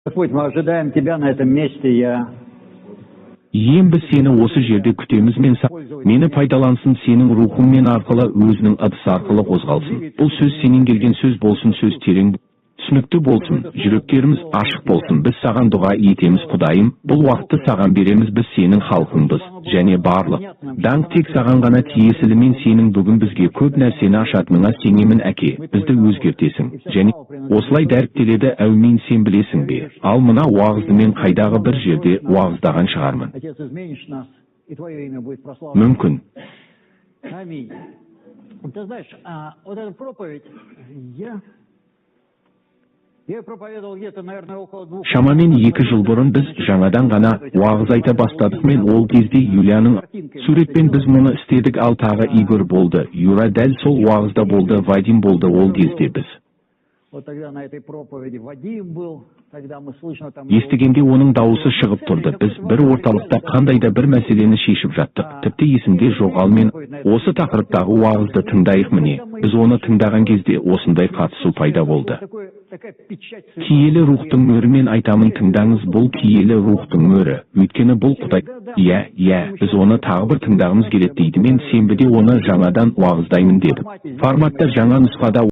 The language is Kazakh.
Господь, мы ожидаем Тебя на этом месте. Ием біз сені осы жерде күтеміз мен мені пайдалансын сенің рухыңмен арқылы өзінің ыдысы арқылы қозғалсын. Бұл сөз сенен келген сөз болсын, сөз терең түсінікті болсын, жүректеріміз ашық болсын. Біз саған дұға етеміз Құдайым, бұл уақытты саған береміз, біз сенің халқыңбыз және барлық даңқ тек саған ғана тиесілі. Мен сенің бүгін бізге көп нәрсені ашатыныңа сенемін әке, бізді өзгертесің және осылай дәріптеледі. Әумин, сен білесің бе? Ал мына уағызды мен қайдағы бір жерде уағыздаған шығармын. Мүмкін. Шамамен 2 жыл бұрын біз жаңадан ғана уағыз айта бастадық. Мен ол кезде Юлияның суретпен біз мұны істедік, ал тағы Игорь болды, Юра дәл сол уағызда болды, Вадим болды. Ол кезде біз естігенде оның дауысы шығып тұрды. Біз бір орталықта қандай да бір мәселені шешіп жаттық. Тіпті есімде жоқ. Ал мен осы тақырыптағы уағызды тыңдайық. Міне, біз оны тыңдаған кезде осындай қатысу пайда болды. Киелі рухтың мөрімен айтамын, тыңдаңыз, бұл киелі рухтың мөрі. Өйткені бұл Құдай. Иә, біз оны тағы бір тыңдағымыз келеді дейді. Мен сенбіде оны жаңадан уағыздаймын дедім. Форматта жаңа нұсқада